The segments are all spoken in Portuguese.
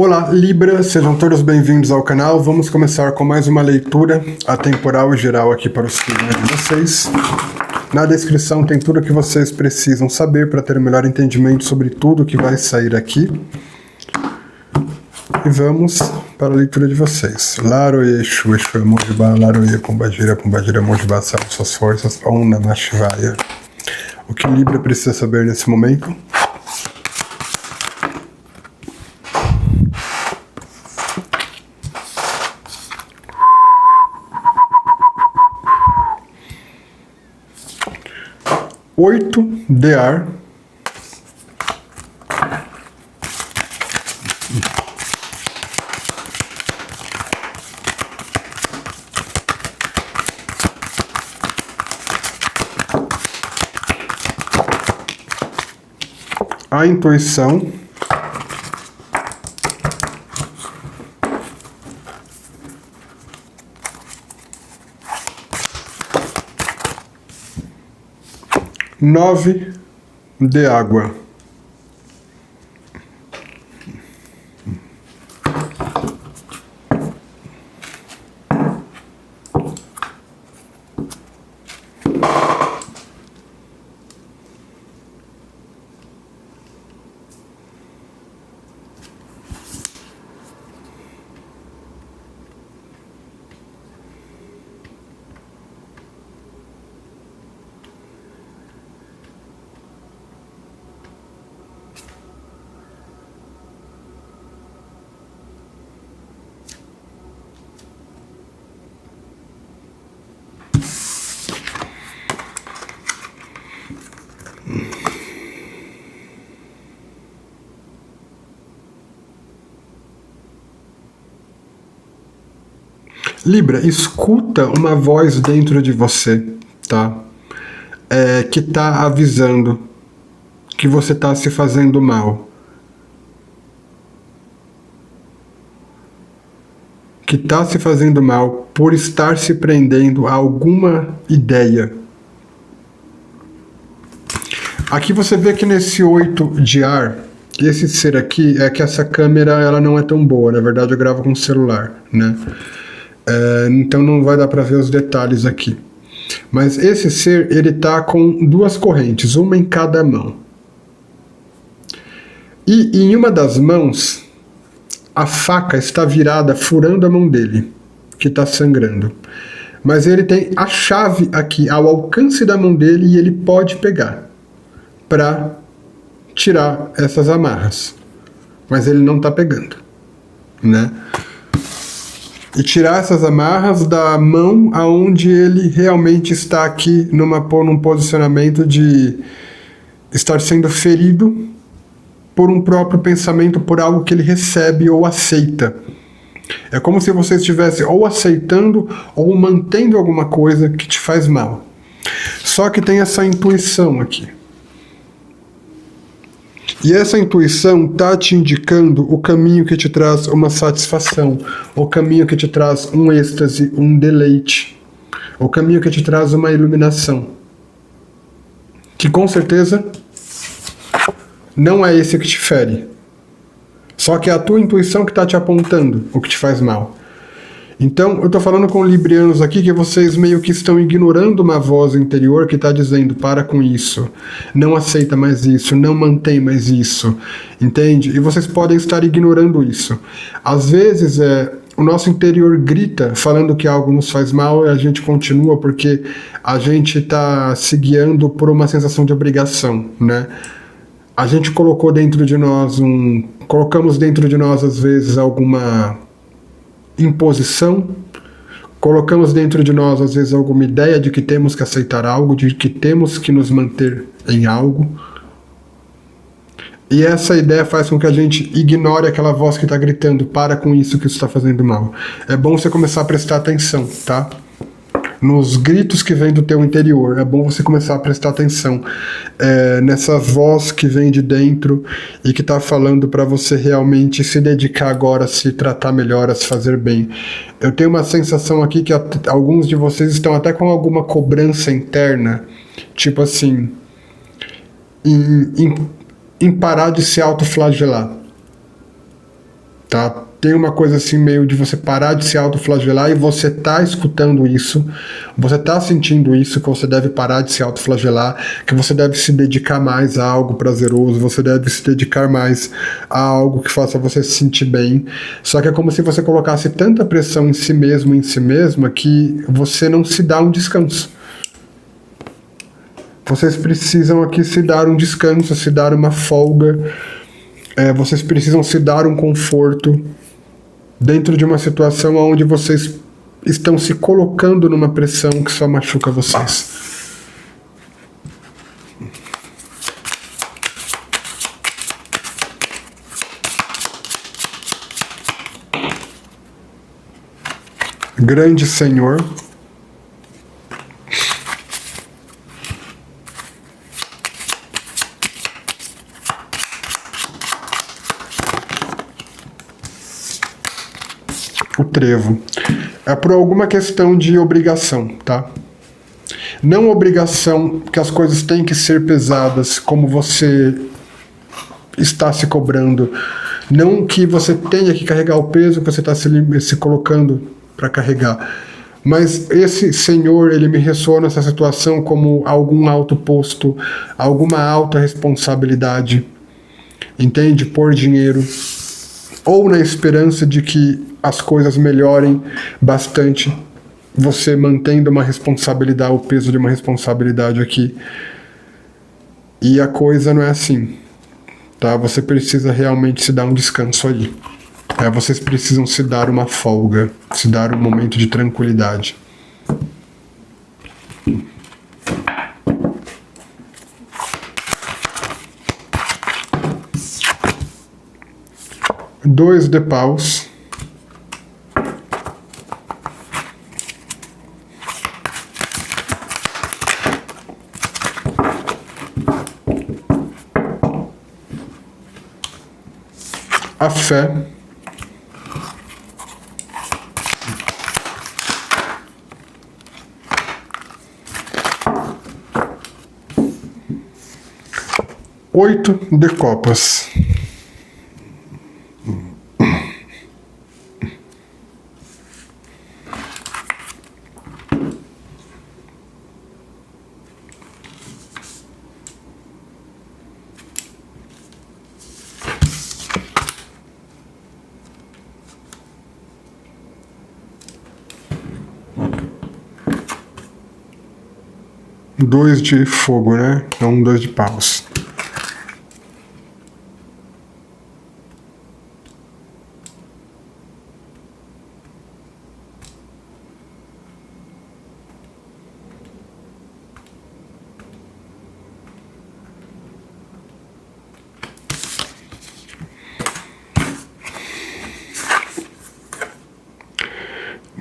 Olá, Libra, sejam todos bem-vindos ao canal. Vamos começar com mais uma leitura atemporal e geral aqui para os signos de vocês. Na descrição tem tudo o que vocês precisam saber para ter um melhor entendimento sobre tudo que vai sair aqui. E vamos para a leitura de vocês. Laroye, Exu, Exu, Mojibá, Laroye, Pombagira, Pombagira, Mojibá, salve suas forças, Om Namah Shivaya. O que Libra precisa saber nesse momento? Oito de ar. A intuição. Nove de água. Libra, escuta uma voz dentro de você, tá? Que tá avisando que você tá se fazendo mal. Que tá se fazendo mal por estar se prendendo a alguma ideia. Aqui você vê que nesse 8 de ar, esse ser aqui, é que essa câmera ela não é tão boa, na verdade eu gravo com celular, né? Então não vai dar para ver os detalhes aqui. Mas esse ser, ele tá com duas correntes, uma em cada mão. E em uma das mãos, a faca está virada, furando a mão dele, que está sangrando. Mas ele tem a chave aqui, ao alcance da mão dele, e ele pode pegar para tirar essas amarras. Mas ele não está pegando, né? E tirar essas amarras da mão aonde ele realmente está aqui num posicionamento de estar sendo ferido por um próprio pensamento, por algo que ele recebe ou aceita. É como se você estivesse ou aceitando ou mantendo alguma coisa que te faz mal. Só que tem essa intuição aqui. E essa intuição está te indicando o caminho que te traz uma satisfação, o caminho que te traz um êxtase, um deleite, o caminho que te traz uma iluminação. Que com certeza não é esse que te fere. Só que é a tua intuição que está te apontando o que te faz mal. Então, eu estou falando com librianos aqui que vocês meio que estão ignorando uma voz interior que está dizendo, para com isso, não aceita mais isso, não mantém mais isso, entende? E vocês podem estar ignorando isso. Às vezes, o nosso interior grita falando que algo nos faz mal e a gente continua porque a gente está se guiando por uma sensação de obrigação, né? A gente colocamos dentro de nós, às vezes, alguma imposição, colocamos dentro de nós, às vezes, alguma ideia de que temos que aceitar algo, de que temos que nos manter em algo. E essa ideia faz com que a gente ignore aquela voz que está gritando, para com isso que está fazendo mal. É bom você começar a prestar atenção, tá? Nos gritos que vêm do teu interior, é bom você começar a prestar atenção nessa voz que vem de dentro e que está falando para você realmente se dedicar agora, a se tratar melhor, a se fazer bem. Eu tenho uma sensação aqui que alguns de vocês estão até com alguma cobrança interna, tipo assim, em parar de se autoflagelar. tá? Tem uma coisa assim meio de você parar de se autoflagelar e você tá escutando isso, você tá sentindo isso, que você deve parar de se autoflagelar, que você deve se dedicar mais a algo prazeroso, você deve se dedicar mais a algo que faça você se sentir bem. Só que é como se você colocasse tanta pressão em si mesmo, em si mesma, que você não se dá um descanso. Vocês precisam aqui se dar um descanso, se dar uma folga, vocês precisam se dar um conforto dentro de uma situação onde vocês estão se colocando numa pressão que só machuca vocês. Grande Senhor, o trevo. É por alguma questão de obrigação, tá? Não obrigação que as coisas têm que ser pesadas como você está se cobrando. Não que você tenha que carregar o peso que você está se colocando para carregar. Mas esse Senhor, ele me ressoa nessa situação como algum alto posto, alguma alta responsabilidade, entende? Por dinheiro, ou na esperança de que as coisas melhorem bastante, você mantendo uma responsabilidade, o peso de uma responsabilidade aqui. E a coisa não é assim, tá? Você precisa realmente se dar um descanso ali. Vocês precisam se dar uma folga, se dar um momento de tranquilidade. Dois de paus. A fé. Oito de copas. Dois de fogo, né? Não, dois de paus.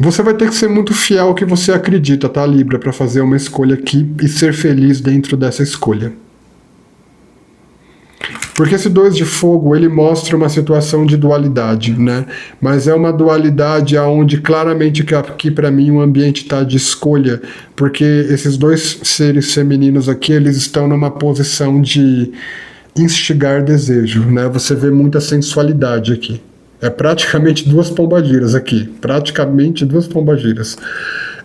Você vai ter que ser muito fiel ao que você acredita, tá, Libra, para fazer uma escolha aqui e ser feliz dentro dessa escolha. Porque esse dois de fogo, ele mostra uma situação de dualidade, né? Mas é uma dualidade onde claramente aqui para mim o ambiente está de escolha, porque esses dois seres femininos aqui, eles estão numa posição de instigar desejo, né? Você vê muita sensualidade aqui. É praticamente duas pombagiras aqui, praticamente duas pombagiras,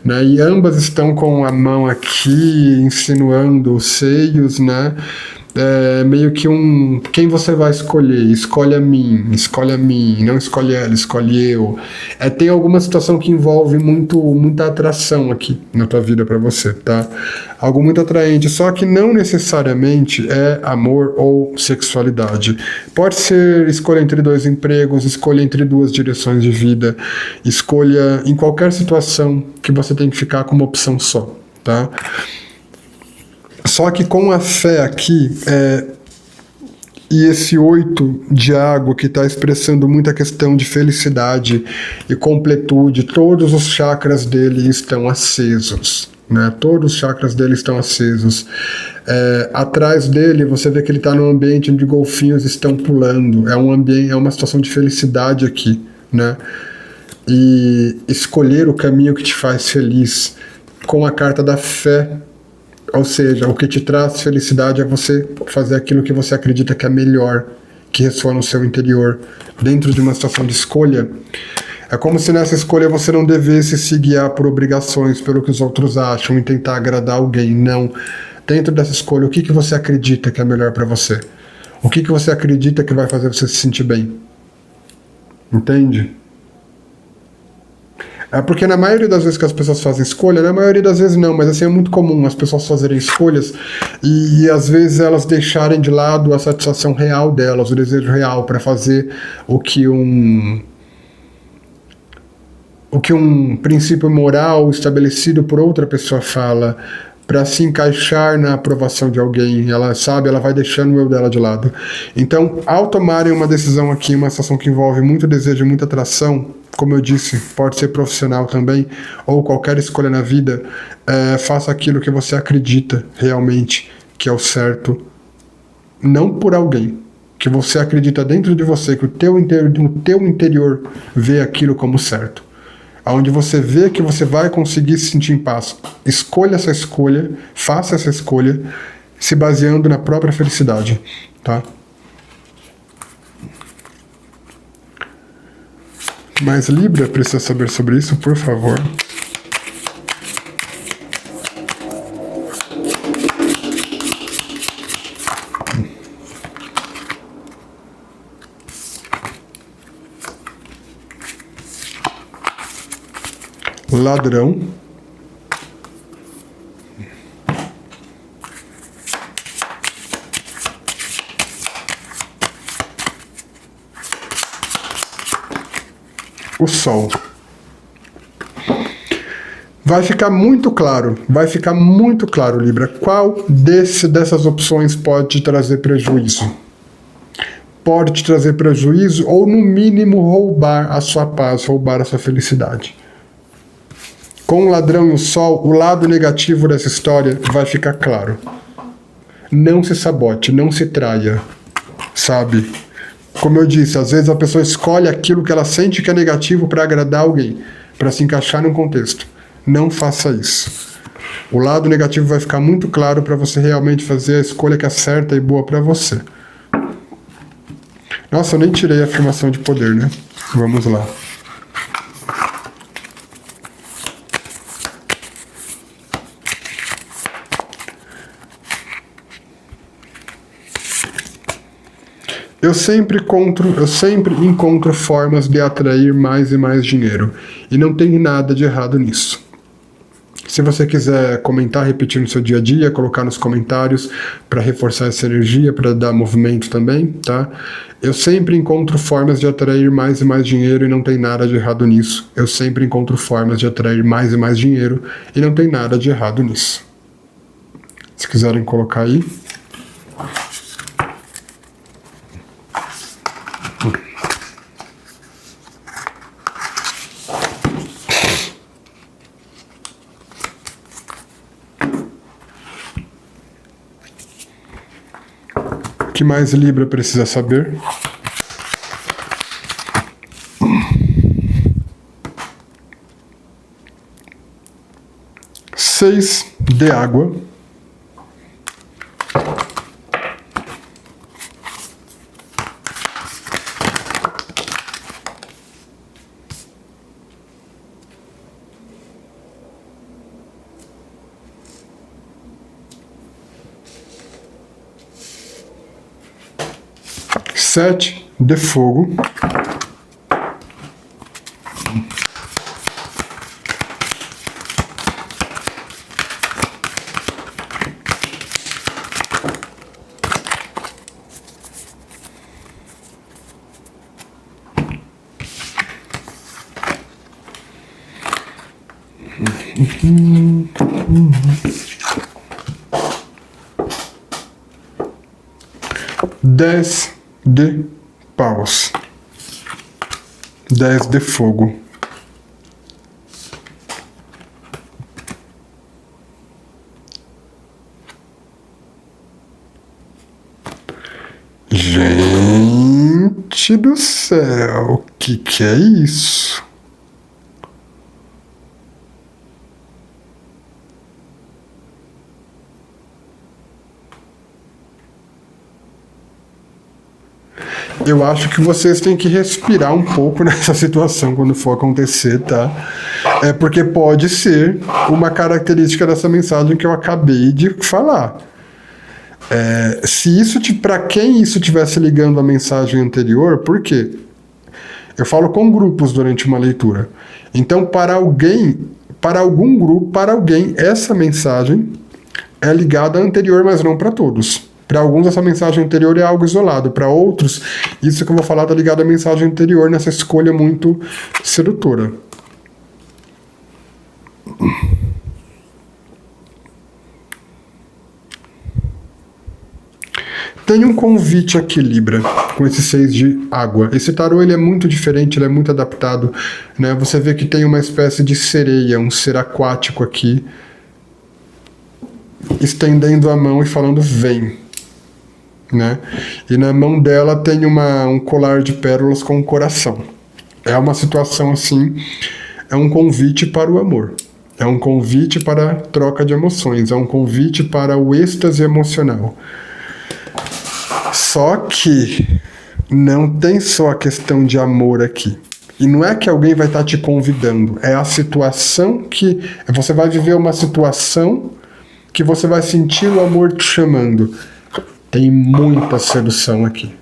né? E ambas estão com a mão aqui, insinuando os seios, né? Meio que quem você vai escolher? Escolhe a mim, não escolhe ela, escolhe eu. Tem alguma situação que envolve muita atração aqui na tua vida para você, tá? Algo muito atraente, só que não necessariamente é amor ou sexualidade. Pode ser escolha entre dois empregos, escolha entre duas direções de vida, escolha em qualquer situação que você tem que ficar com uma opção só, tá? Só que com a fé aqui, e esse 8 de água que está expressando muita questão de felicidade e completude, todos os chakras dele estão acesos, né? Todos os chakras dele estão acesos. Atrás dele, você vê que ele está num ambiente onde golfinhos estão pulando. É uma situação de felicidade aqui, né? E escolher o caminho que te faz feliz com a carta da fé. Ou seja, o que te traz felicidade é você fazer aquilo que você acredita que é melhor, que ressoa no seu interior, dentro de uma situação de escolha, é como se nessa escolha você não devesse se guiar por obrigações, pelo que os outros acham, e tentar agradar alguém. Não. Dentro dessa escolha, o que você acredita que é melhor para você? O que você acredita que vai fazer você se sentir bem? Entende? É porque na maioria das vezes que as pessoas fazem escolha, na maioria das vezes não, mas assim é muito comum as pessoas fazerem escolhas e às vezes elas deixarem de lado a satisfação real delas, o desejo real para fazer o que um princípio moral estabelecido por outra pessoa fala, para se encaixar na aprovação de alguém. Ela sabe, ela vai deixando o eu dela de lado. Então, ao tomarem uma decisão aqui, uma situação que envolve muito desejo, muita atração, como eu disse, pode ser profissional também, ou qualquer escolha na vida, faça aquilo que você acredita realmente que é o certo, não por alguém, que você acredita dentro de você, que o teu interior vê aquilo como certo. Onde você vê que você vai conseguir se sentir em paz. Escolha essa escolha, faça essa escolha, se baseando na própria felicidade, tá? Mas Libra precisa saber sobre isso, por favor. Ladrão. O Sol. Vai ficar muito claro, Libra, qual dessas opções pode te trazer prejuízo. Pode te trazer prejuízo ou, no mínimo, roubar a sua paz, roubar a sua felicidade. Com o ladrão e o sol, o lado negativo dessa história vai ficar claro. Não se sabote, não se traia, sabe? Como eu disse, às vezes a pessoa escolhe aquilo que ela sente que é negativo para agradar alguém, para se encaixar num contexto. Não faça isso. O lado negativo vai ficar muito claro para você realmente fazer a escolha que é certa e boa para você. Nossa, eu nem tirei a afirmação de poder, né? Vamos lá. Eu sempre encontro formas de atrair mais e mais dinheiro. E não tem nada de errado nisso. Se você quiser comentar, repetir no seu dia a dia, colocar nos comentários para reforçar essa energia, para dar movimento também, tá? Eu sempre encontro formas de atrair mais e mais dinheiro e não tem nada de errado nisso. Eu sempre encontro formas de atrair mais e mais dinheiro e não tem nada de errado nisso. Se quiserem colocar aí. O que mais Libra precisa saber? Seis de água. Sete de fogo. Dez de paus. 10 de fogo. Gente do céu, que é isso? Eu acho que vocês têm que respirar um pouco nessa situação quando for acontecer, tá? Porque pode ser uma característica dessa mensagem que eu acabei de falar. Se isso, para quem isso estivesse ligando a mensagem anterior, por quê? Eu falo com grupos durante uma leitura. Então, para alguém, para algum grupo, para alguém, essa mensagem é ligada à anterior, mas não para todos. Para alguns, essa mensagem anterior é algo isolado. Para outros, isso que eu vou falar está ligado à mensagem anterior, nessa escolha muito sedutora. Tem um convite aqui, Libra, com esse 6 de água. Esse tarô ele é muito diferente, ele é muito adaptado, né? Você vê que tem uma espécie de sereia, um ser aquático aqui, estendendo a mão e falando vem, né? E na mão dela tem um colar de pérolas com um coração. É uma situação assim, é um convite para o amor. É um convite para a troca de emoções, é um convite para o êxtase emocional. Só que não tem só a questão de amor aqui. E não é que alguém vai estar te convidando, é a situação que... Você vai viver uma situação que você vai sentir o amor te chamando. Tem muita sedução aqui.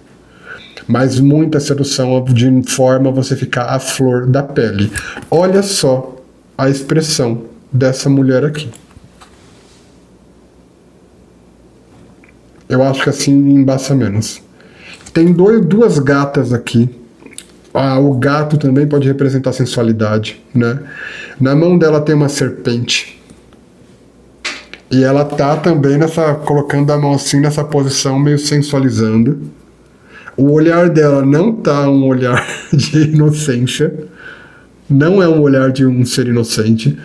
Mas muita sedução de forma a você ficar à flor da pele. Olha só a expressão dessa mulher aqui. Eu acho que assim embaça menos. Tem duas gatas aqui. O gato também pode representar sensualidade, né? Na mão dela tem uma serpente. E ela tá também colocando a mão assim nessa posição, meio sensualizando. O olhar dela não tá um olhar de inocência. Não é um olhar de um ser inocente.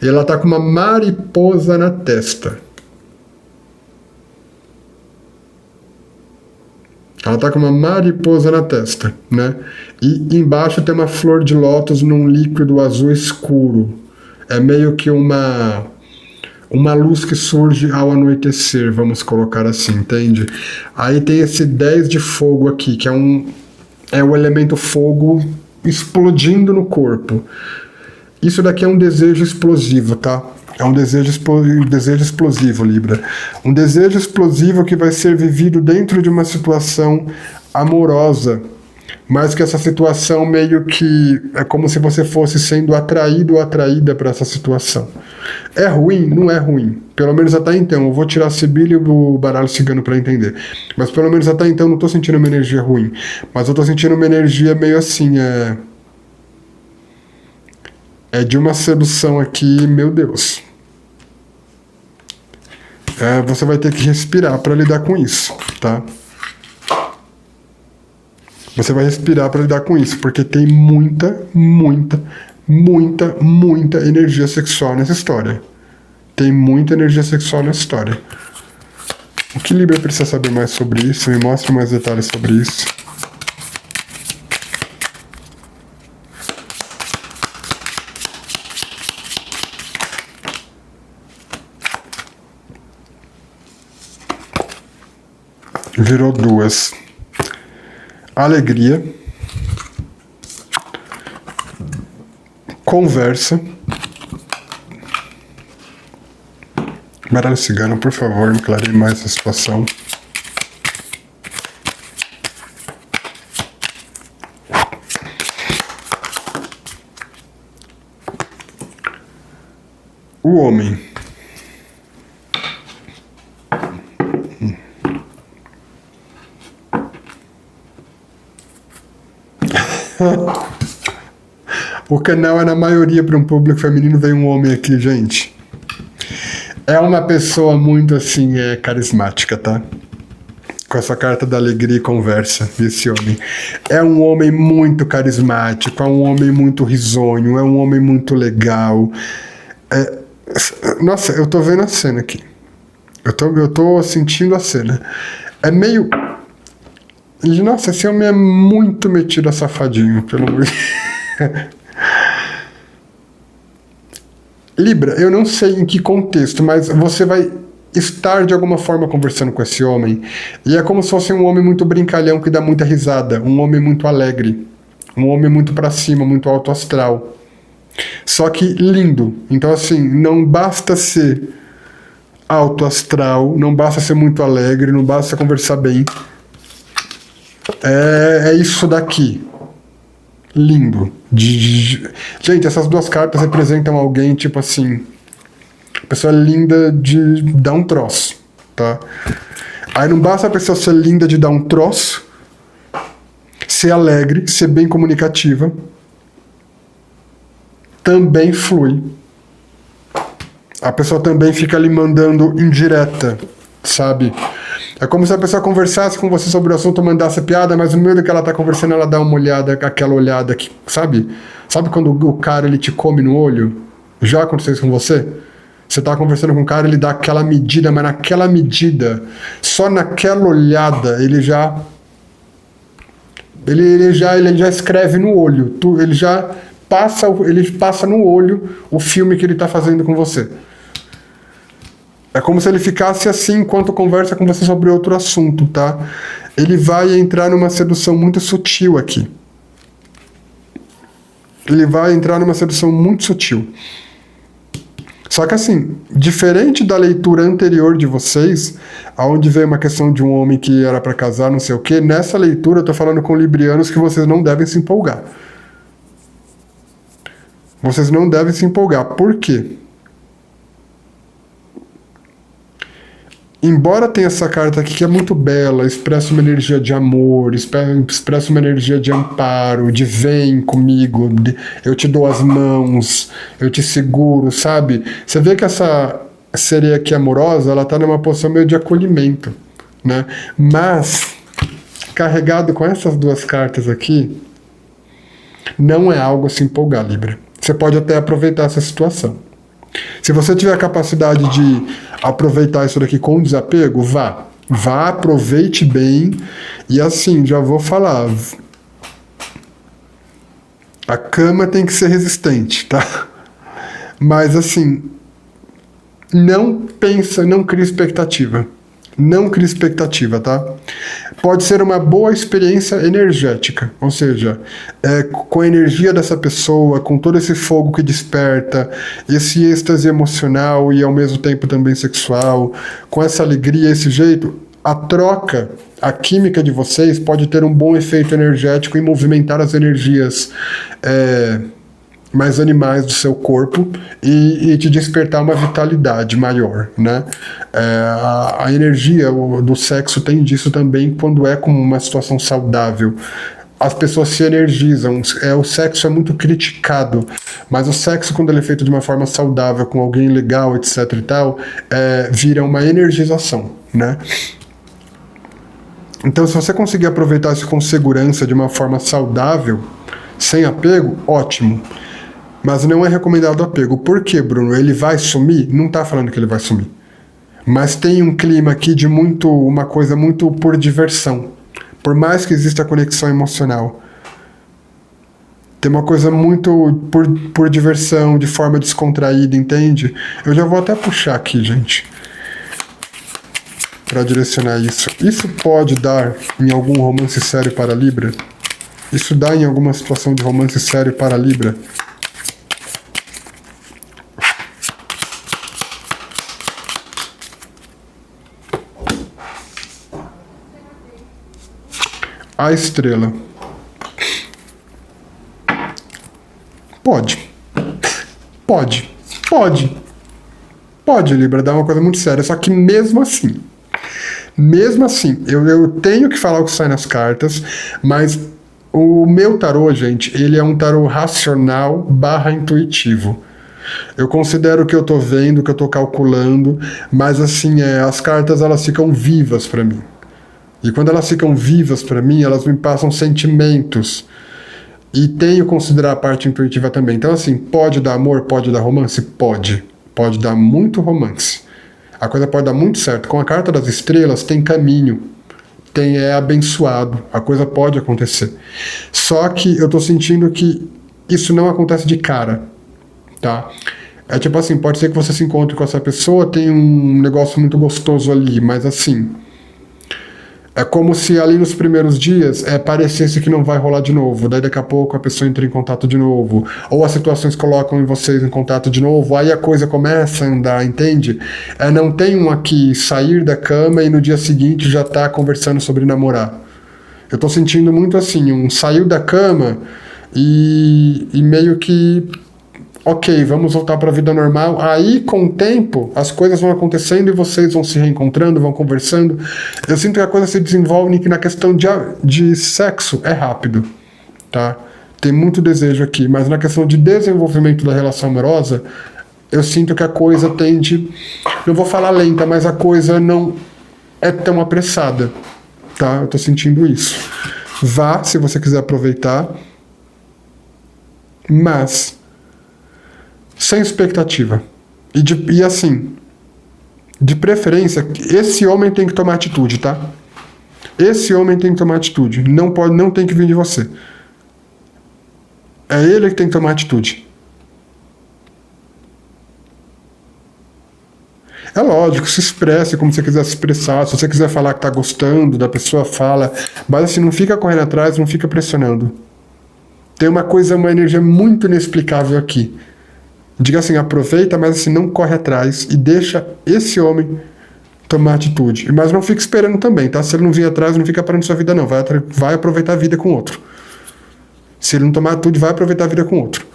Ela tá com uma mariposa na testa. Ela tá com uma mariposa na testa, né? E embaixo tem uma flor de lótus num líquido azul escuro. É meio que uma luz que surge ao anoitecer, vamos colocar assim, entende? Aí tem esse 10 de fogo aqui, que é o elemento fogo explodindo no corpo. Isso daqui é um desejo explosivo, tá? É um desejo explosivo, Libra. Um desejo explosivo que vai ser vivido dentro de uma situação amorosa, mas que essa situação meio que é como se você fosse sendo atraído ou atraída para essa situação. É ruim? Não é ruim. Pelo menos até então. Eu vou tirar a Sibila e o baralho cigano para entender. Mas pelo menos até então eu não tô sentindo uma energia ruim. Mas eu tô sentindo uma energia meio assim, é de uma sedução aqui, meu Deus. Você vai ter que respirar para lidar com isso, tá? Você vai respirar para lidar com isso, porque tem muita energia sexual nessa história. Tem muita energia sexual nessa história. O que Libra precisa saber mais sobre isso? Me mostre mais detalhes sobre isso. Virou 2. Alegria. Conversa. Baralho cigano, por favor, me clareie mais a situação. O homem. O canal é na maioria para um público feminino, vem um homem aqui, gente. É uma pessoa muito assim, carismática, tá? Com essa carta da alegria e conversa, esse homem. É um homem muito carismático, é um homem muito risonho, é um homem muito legal. Nossa, eu tô vendo a cena aqui. Eu tô sentindo a cena. É meio... Nossa, esse homem é muito metido a safadinho, pelo amor de Deus. Libra, eu não sei em que contexto, mas você vai estar de alguma forma conversando com esse homem, e é como se fosse um homem muito brincalhão que dá muita risada, um homem muito alegre, um homem muito pra cima, muito alto astral. Só que lindo. Então assim, não basta ser alto astral, não basta ser muito alegre, não basta conversar bem. É isso daqui. Lindo. Gente, essas duas cartas representam alguém, tipo assim, pessoa linda de dar um troço, tá? Aí não basta a pessoa ser linda de dar um troço, ser alegre, ser bem comunicativa, também flui. A pessoa também fica ali mandando indireta, sabe? É como se a pessoa conversasse com você sobre o assunto, mandasse piada, mas no meio do que ela tá conversando, ela dá uma olhada, aquela olhada que, sabe? Sabe quando o cara ele te come no olho? Já aconteceu isso com você? Você tá conversando com o cara, ele dá aquela medida, mas naquela medida, só naquela olhada, ele já escreve no olho, ele já passa no olho o filme que ele tá fazendo com você. É como se ele ficasse assim enquanto conversa com você sobre outro assunto, tá? Ele vai entrar numa sedução muito sutil aqui. Ele vai entrar numa sedução muito sutil. Só que assim, diferente da leitura anterior de vocês, onde veio uma questão de um homem que era para casar, não sei o quê, nessa leitura eu tô falando com librianos que vocês não devem se empolgar. Vocês não devem se empolgar. Por quê? Embora tenha essa carta aqui que é muito bela, expressa uma energia de amor, expressa uma energia de amparo, de vem comigo, eu te dou as mãos, eu te seguro, sabe? Você vê que essa sereia aqui amorosa, ela tá numa posição meio de acolhimento, né? Mas, carregado com essas duas cartas aqui, não é algo a se empolgar, Libra. Você pode até aproveitar essa situação. Se você tiver a capacidade de aproveitar isso daqui com desapego, vá, aproveite bem. E assim, já vou falar, a cama tem que ser resistente, tá? Mas assim, não crie expectativa. Não crie expectativa, tá? Pode ser uma boa experiência energética, ou seja, com a energia dessa pessoa, com todo esse fogo que desperta, esse êxtase emocional e ao mesmo tempo também sexual, com essa alegria, esse jeito, a troca, a química de vocês pode ter um bom efeito energético e movimentar as energias mais animais do seu corpo e te despertar uma vitalidade maior, né? A energia do sexo tem disso também quando é como uma situação saudável. As pessoas se energizam, o sexo é muito criticado, mas o sexo, quando ele é feito de uma forma saudável, com alguém legal, etc e tal, vira uma energização, né? Então, se você conseguir aproveitar isso com segurança, de uma forma saudável, sem apego, ótimo. Mas não é recomendado apego. Por quê, Bruno? Ele vai sumir? Não tá falando que ele vai sumir. Mas tem um clima aqui de uma coisa muito por diversão. Por mais que exista conexão emocional. Tem uma coisa muito por diversão, de forma descontraída, entende? Eu já vou até puxar aqui, gente, para direcionar isso. Isso pode dar em algum romance sério para Libra? Isso dá em alguma situação de romance sério para Libra? A estrela. Pode, Libra, dar uma coisa muito séria. Só que mesmo assim, eu tenho que falar o que sai nas cartas, mas o meu tarô, gente, ele é um tarô racional / intuitivo. Eu considero que eu tô vendo, que eu tô calculando, mas assim, as cartas elas ficam vivas para mim. E quando elas ficam vivas para mim, elas me passam sentimentos. E tenho que considerar a parte intuitiva também. Então assim, pode dar amor, pode dar romance? Pode. Pode dar muito romance. A coisa pode dar muito certo. Com a carta das estrelas tem caminho. É abençoado. A coisa pode acontecer. Só que eu tô sentindo que isso não acontece de cara. Tá? É tipo assim, pode ser que você se encontre com essa pessoa, tem um negócio muito gostoso ali, mas assim, é como se ali nos primeiros dias parecesse que não vai rolar de novo. Daí daqui a pouco a pessoa entra em contato de novo. Ou as situações colocam vocês em contato de novo. Aí a coisa começa a andar, entende? Não tem um aqui sair da cama e no dia seguinte já tá conversando sobre namorar. Eu tô sentindo muito assim, um saiu da cama e meio que... Ok, vamos voltar para a vida normal. Aí, com o tempo, as coisas vão acontecendo e vocês vão se reencontrando, vão conversando. Eu sinto que a coisa se desenvolve que na questão de sexo é rápido, tá? Tem muito desejo aqui, mas na questão de desenvolvimento da relação amorosa, eu sinto que a coisa tende... Não vou falar lenta, mas a coisa não é tão apressada, tá? Eu tô sentindo isso. Vá, se você quiser aproveitar, mas... sem expectativa. E assim, de preferência, esse homem tem que tomar atitude, tá? Esse homem tem que tomar atitude. Não tem que vir de você. É ele que tem que tomar atitude. É lógico, se expresse como você quiser se expressar. Se você quiser falar que tá gostando da pessoa, fala. Mas assim, não fica correndo atrás, não fica pressionando. Tem uma energia muito inexplicável aqui. Diga assim, aproveita, mas assim, não corre atrás e deixa esse homem tomar atitude. Mas não fica esperando também, tá? Se ele não vir atrás, não fica parando sua vida não. Vai aproveitar a vida com outro. Se ele não tomar atitude, vai aproveitar a vida com outro.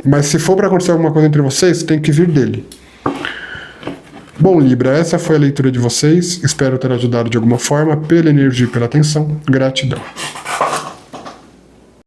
Mas se for para acontecer alguma coisa entre vocês, tem que vir dele. Bom, Libra, essa foi a leitura de vocês. Espero ter ajudado de alguma forma, pela energia e pela atenção. Gratidão.